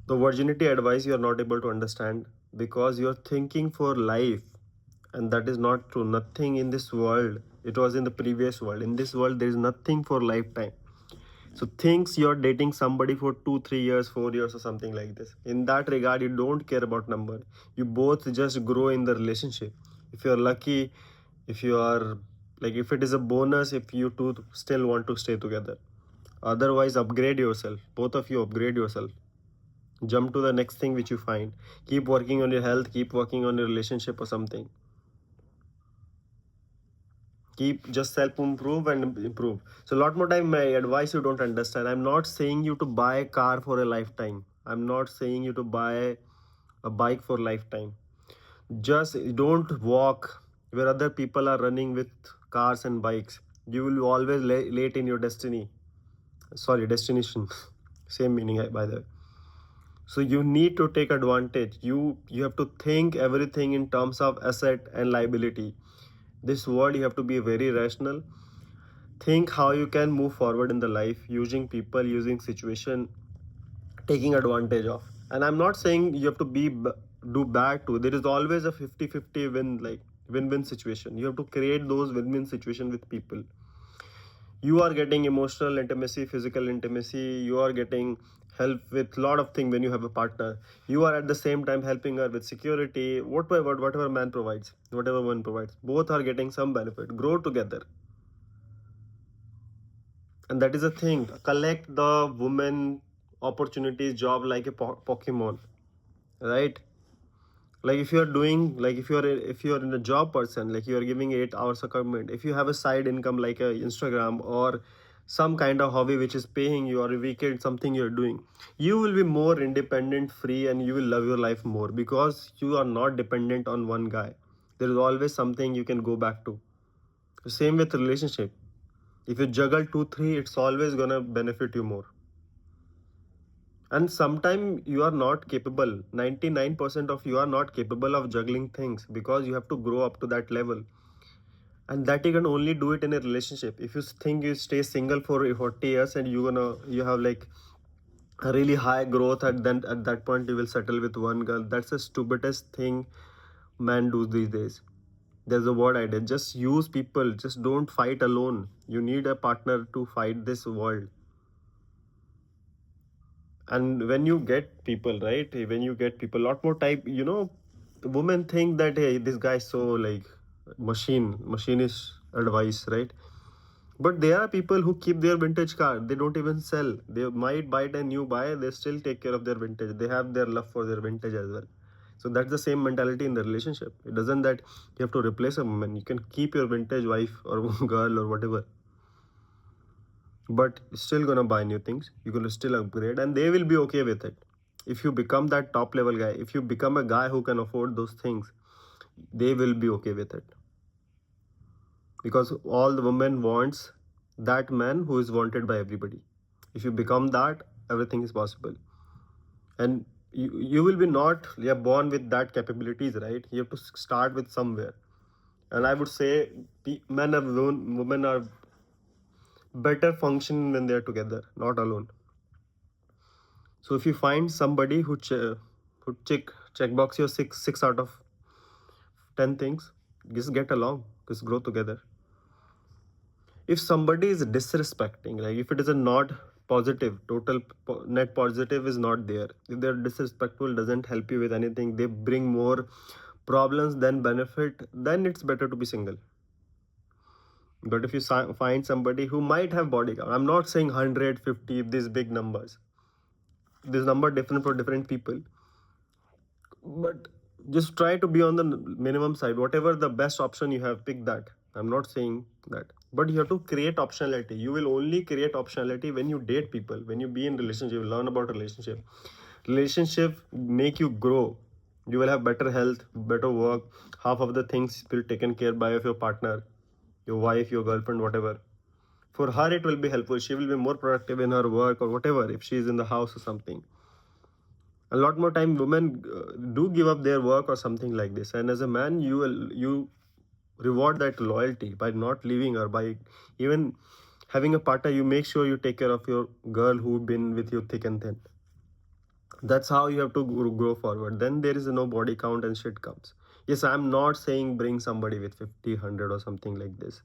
The virginity advice you are not able to understand because you're thinking for life, and that is not true. Nothing in this world, it was in the previous world. In this world, there is nothing for lifetime. So thinks you're dating somebody for 2 3 years 4 years or something like this. In that regard, you don't care about number. You both just grow in the relationship. If you're lucky, if you are like, if it is a bonus, if you two still want to stay together. Otherwise, upgrade yourself. Both of you upgrade yourself. Jump to the next thing which you find. Keep working on your health, keep working on your relationship or something. Keep just self improve and improve. So a lot more time, my advice you don't understand. I'm not saying you to buy a car for a lifetime. I'm not saying you to buy a bike for lifetime. Just don't walk where other people are running with cars and bikes. You will always late in your destiny. Sorry, destination. Same meaning, by the way. So you need to take advantage. You have to think everything in terms of asset and liability. This world, you have to be very rational. Think how you can move forward in the life, using people, using situation, taking advantage of. And I'm not saying you have to do bad too. There is always a 50-50 win, like win-win situation. You have to create those win-win situation with people. You are getting emotional intimacy, physical intimacy. You are getting help with lot of things when you have a partner. You are at the same time helping her with security, whatever man provides, whatever one provides. Both are getting some benefit. Grow together. And that is the thing. Collect the woman opportunities, job like a Pokemon, right? Like if you are doing, like if you are in a job person, like you are giving 8 hours a commitment. If you have a side income like a Instagram or some kind of hobby which is paying you, or a weekend something you're doing, you will be more independent, free, and you will love your life more because you are not dependent on one guy. There is always something you can go back to. Same with relationship. If you juggle two, three, it's always gonna benefit you more. And sometimes you are not capable. 99% of you are not capable of juggling things because you have to grow up to that level. And that you can only do it in a relationship. If you think you stay single for 40 years and you have like a really high growth, at that point you will settle with one girl. That's the stupidest thing man do these days. There's a word I did. Just use people. Just don't fight alone. You need a partner to fight this world. And when you get people, right, when you get people, a lot more type, women think that, hey, this guy is so like machinist advice, right? But there are people who keep their vintage car. They don't even sell. They might buy a new buy. They still take care of their vintage. They have their love for their vintage as well. So that's the same mentality in the relationship. It doesn't that you have to replace a woman. You can keep your vintage wife or girl or whatever, but still gonna buy new things. You're gonna still upgrade, and they will be okay with it. If you become that top level guy, if you become a guy who can afford those things, they will be okay with it, because all the women wants that man who is wanted by everybody. If you become that, everything is possible. And you will be not, you're born with that capabilities, right? You have to start with somewhere. And I would say men and women are better function when they're together, not alone. So if you find somebody who checkbox your six out of 10 things, just get along, just grow together. If somebody is disrespecting, like if it is a not positive, net positive is not there. If they're disrespectful, doesn't help you with anything, they bring more problems than benefit, then it's better to be single. But if you find somebody who might have body count, I'm not saying 150, these big numbers. This number different for different people, but just try to be on the minimum side. Whatever the best option you have, pick that. I'm not saying that, but you have to create optionality. You will only create optionality when you date people, when you be in relationship, learn about relationship make you grow. You will have better health, better work. Half of the things will taken care by of your partner, your wife, your girlfriend, whatever. For her it will be helpful. She will be more productive in her work or whatever, if she is in the house or something. A lot more time women do give up their work or something like this, and as a man you reward that loyalty by not leaving her, by even having a partner. You make sure you take care of your girl who been with you thick and thin. That's how you have to grow forward. Then there is no body count and shit comes. Yes, I'm not saying bring somebody with 50, 100 or something like this.